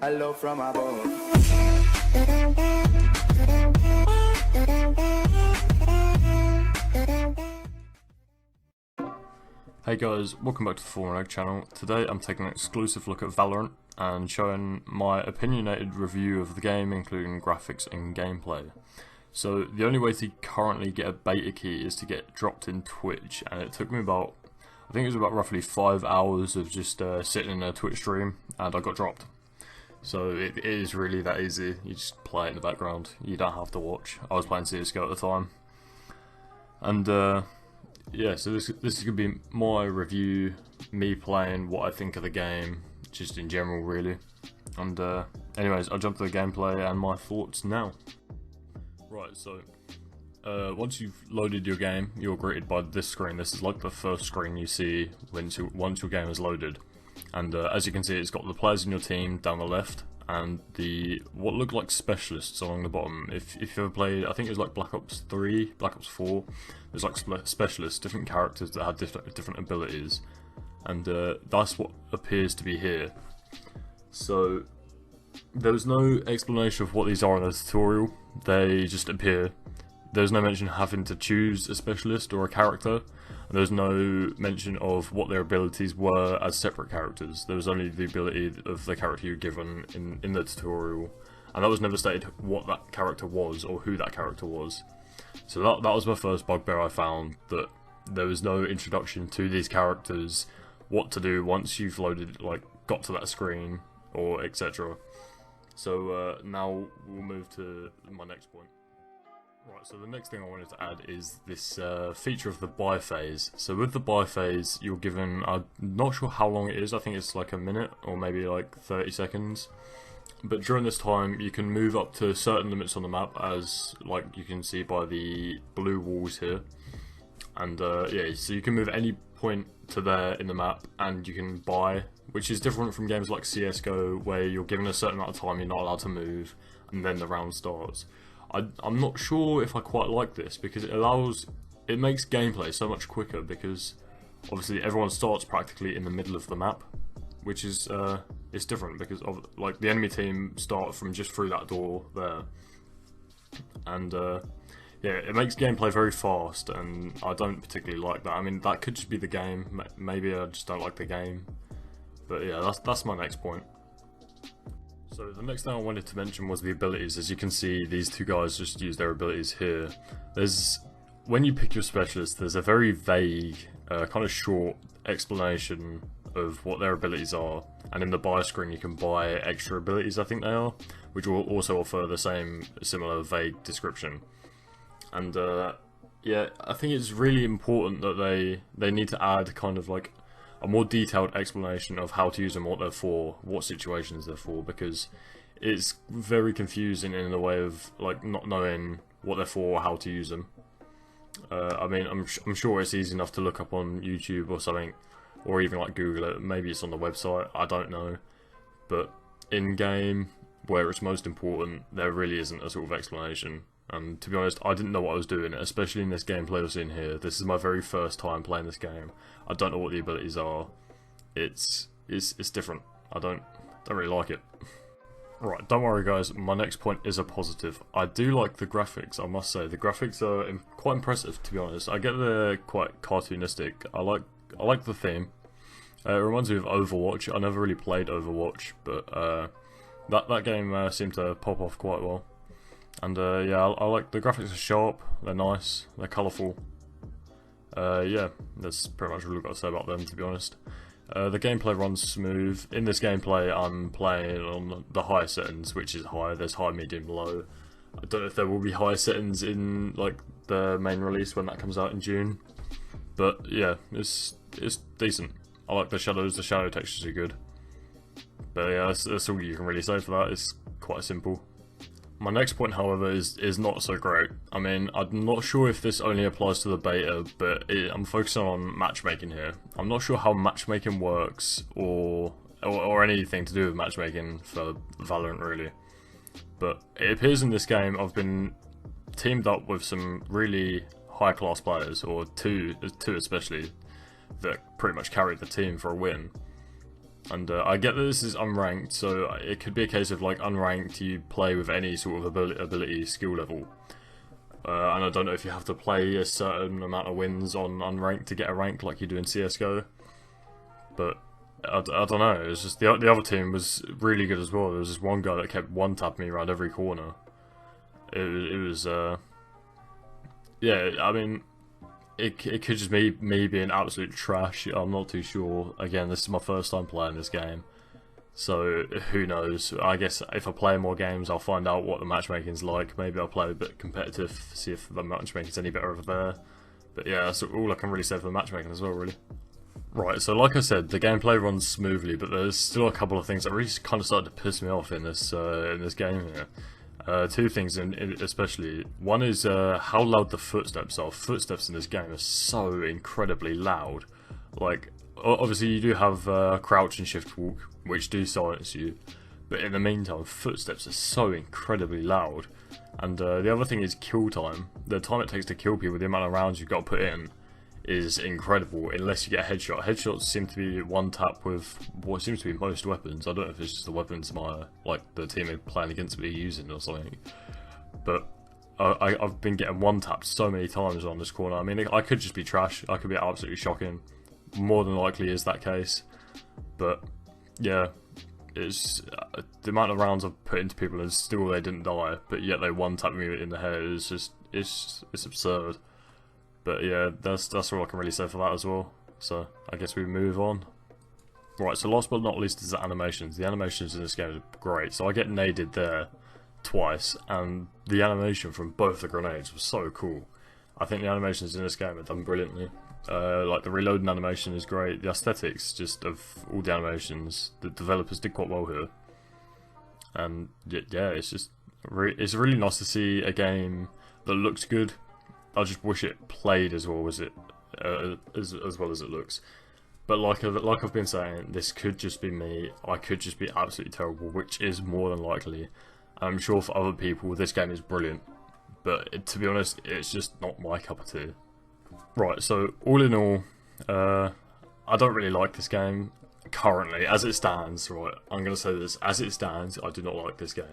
Hello from above. Hey guys, welcome back to the Formulaeggg channel. Today I'm taking an exclusive look at Valorant and showing my opinionated review of the game, including graphics and gameplay. So the only way to currently get a beta key is to get dropped in Twitch, and it took me about, I think it was about roughly 5 hours of just sitting in a Twitch stream, and I got dropped. So it is really that easy. You just play it in the background, you don't have to watch. I was playing CSGO at the time. And yeah, so this is going to be my review, me playing, what I think of the game, just in general really. And anyways, I'll jump to the gameplay and my thoughts now. Right, so once you've loaded your game, you're greeted by this screen. This is like the first screen you see once your game is loaded. And as you can see, it's got the players in your team down the left, and the what look like specialists along the bottom. If you've ever played, I think it was like Black Ops 3, Black Ops 4, there's like specialists, different characters that have different abilities, and that's what appears to be here. So there's no explanation of what these are in the tutorial, they just appear. There's no mention of having to choose a specialist or a character, and there's no mention of what their abilities were as separate characters. There was only the ability of the character you were given in the tutorial, and that was never stated what that character was or who that character was. So that was my first bugbear I found, that there was no introduction to these characters, what to do once you've loaded, like, got to that screen, or etc. So now we'll move to my next point. Right, so the next thing I wanted to add is this feature of the buy phase. So with the buy phase, you're given, I'm not sure how long it is, I think it's like a minute or maybe like 30 seconds. But during this time, you can move up to certain limits on the map, as like you can see by the blue walls here. And yeah, so you can move any point to there in the map, and you can buy, which is different from games like CSGO, where you're given a certain amount of time, you're not allowed to move, and then the round starts. I'm not sure if I quite like this, because it makes gameplay so much quicker, because obviously everyone starts practically in the middle of the map, which is it's different because of, like, the enemy team start from just through that door there, and yeah, it makes gameplay very fast, and I don't particularly like that. I mean, that could just be the game, maybe I just don't like the game, but yeah, that's my next point. So the next thing I wanted to mention was the abilities. As you can see, these two guys just use their abilities here. When you pick your specialist, there's a very vague, kind of short explanation of what their abilities are, and in the buy screen you can buy extra abilities, I think they are, which will also offer the similar vague description. And yeah, I think it's really important that they need to add kind of like a more detailed explanation of how to use them, what they're for, what situations they're for, because it's very confusing in the way of like not knowing what they're for or how to use them. I mean, I'm sure it's easy enough to look up on YouTube or something, or even like Google it. Maybe it's on the website, I don't know. But in game, where it's most important, there really isn't a sort of explanation. And to be honest, I didn't know what I was doing, especially in this gameplay I was in here. This is my very first time playing this game. I don't know what the abilities are. It's different. I don't really like it. Right, don't worry guys, my next point is a positive. I do like the graphics, I must say. The graphics are quite impressive, to be honest. I get they're quite cartoonistic. I like the theme. It reminds me of Overwatch. I never really played Overwatch, but that game seemed to pop off quite well. And yeah, I like the graphics are sharp, they're nice, they're colourful. Yeah, that's pretty much all I've got to say about them, to be honest. The gameplay runs smooth. In this gameplay, I'm playing on the high settings, which is high. There's high, medium, low. I don't know if there will be high settings in like the main release when that comes out in June. But yeah, it's decent. I like the shadows. The shadow textures are good. But yeah, that's all you can really say for that. It's quite simple. My next point, however, is not so great. I mean, I'm not sure if this only applies to the beta, but I'm focusing on matchmaking here. I'm not sure how matchmaking works, or anything to do with matchmaking for Valorant, really. But it appears in this game I've been teamed up with some really high-class players, or two especially, that pretty much carried the team for a win. And I get that this is unranked, so it could be a case of like unranked you play with any sort of ability skill level. And I don't know if you have to play a certain amount of wins on unranked to get a rank like you do in CSGO. But I don't know, it's just the other team was really good as well. There was this one guy that kept one-tapping me around every corner. It was, yeah, I mean, it could just be me being absolute trash. I'm not too sure. Again, this is my first time playing this game, so who knows. I guess if I play more games, I'll find out what the matchmaking's like. Maybe I'll play a bit competitive, see if the matchmaking's any better over there. But yeah, that's all I can really say for the matchmaking as well, really. Right, so like I said, the gameplay runs smoothly, but there's still a couple of things that really kind of started to piss me off in this game here. Two things, especially. One is how loud the footsteps are. Footsteps in this game are so incredibly loud. Like, obviously you do have crouch and shift walk, which do silence you, but in the meantime, footsteps are so incredibly loud. And the other thing is kill time. The time it takes to kill people, the amount of rounds you've got to put in, is incredible unless you get a headshot. Headshots seem to be one tap with what seems to be most weapons. I don't know if it's just the weapons the team playing against me are using or something. But I've been getting one tapped so many times on this corner. I mean, I could just be trash. I could be absolutely shocking. More than likely is that case. But yeah, it's the amount of rounds I've put into people and still they didn't die, but yet they one tapped me in the head. Is just it's absurd. But yeah, that's all I can really say for that as well. So I guess we move on. Right, so last but not least is the animations. The animations in this game are great. So I get naded there twice, and the animation from both the grenades was so cool. I think the animations in this game are done brilliantly. Like the reloading animation is great. The aesthetics just of all the animations, the developers did quite well here. And yeah, it's just it's really nice to see a game that looks good. I just wish it played as well as it as well as it looks. But like I've been saying, this could just be me. I could just be absolutely terrible, which is more than likely. I'm sure for other people this game is brilliant, but to be honest, it's just not my cup of tea. Right, so all in all, I don't really like this game currently as it stands. Right, I'm gonna say this as it stands. I do not like this game.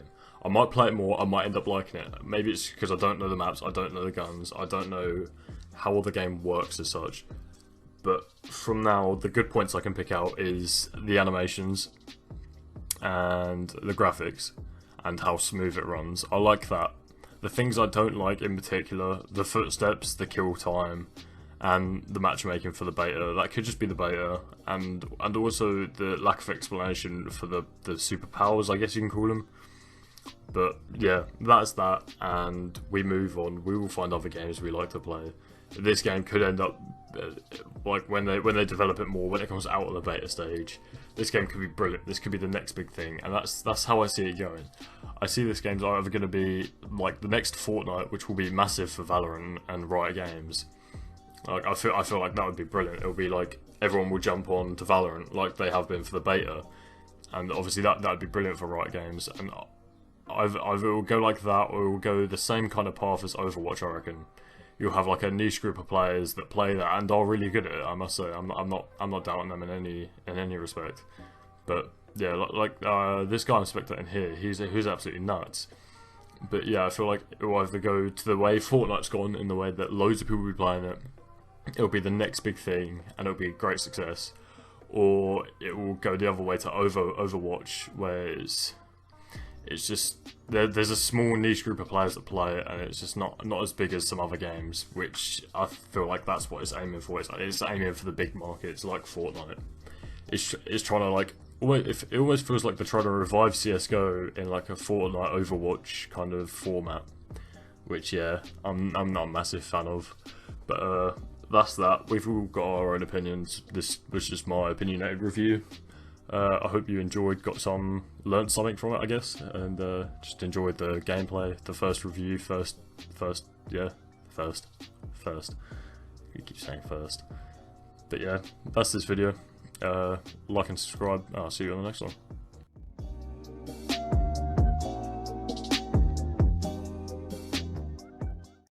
I might play it more, I might end up liking it. Maybe it's because I don't know the maps, I don't know the guns, I don't know how the game works as such. But from now, the good points I can pick out is the animations and the graphics and how smooth it runs. I like that. The things I don't like in particular, the footsteps, the kill time, and the matchmaking for the beta. That could just be the beta, and also the lack of explanation for the superpowers, I guess you can call them. But yeah, that's that, and we move on. We will find other games we like to play. This game could end up like when they develop it more, when it comes out of the beta stage. This game could be brilliant. This could be the next big thing, and that's how I see it going. I see this game's either going to be like the next Fortnite, which will be massive for Valorant and Riot Games. Like I feel like that would be brilliant. It'll be like everyone will jump on to Valorant like they have been for the beta, and obviously that would be brilliant for Riot Games. And either it will go like that, or it will go the same kind of path as Overwatch. I reckon you'll have like a niche group of players that play that and are really good at it. I must say, I'm not doubting them in any respect. But yeah, like this guy I'm spectating here, he's absolutely nuts. But yeah, I feel like it will either go to the way Fortnite's gone, in the way that loads of people will be playing it. It'll be the next big thing, and it'll be a great success, or it will go the other way to Overwatch, where it's just there's a small niche group of players that play it, and it's just not as big as some other games, which I feel like that's what it's aiming for. It's aiming for the big markets like Fortnite. It's trying to like it always feels like they're trying to revive CS:GO in like a Fortnite Overwatch kind of format, which yeah, I'm not a massive fan of. But that's that. We've all got our own opinions. This was just my opinionated review. I hope you enjoyed, learned something from it, I guess, and just enjoyed the gameplay. The first review, first. You keep saying first, but yeah, that's this video. Like and subscribe. I'll see you on the next one.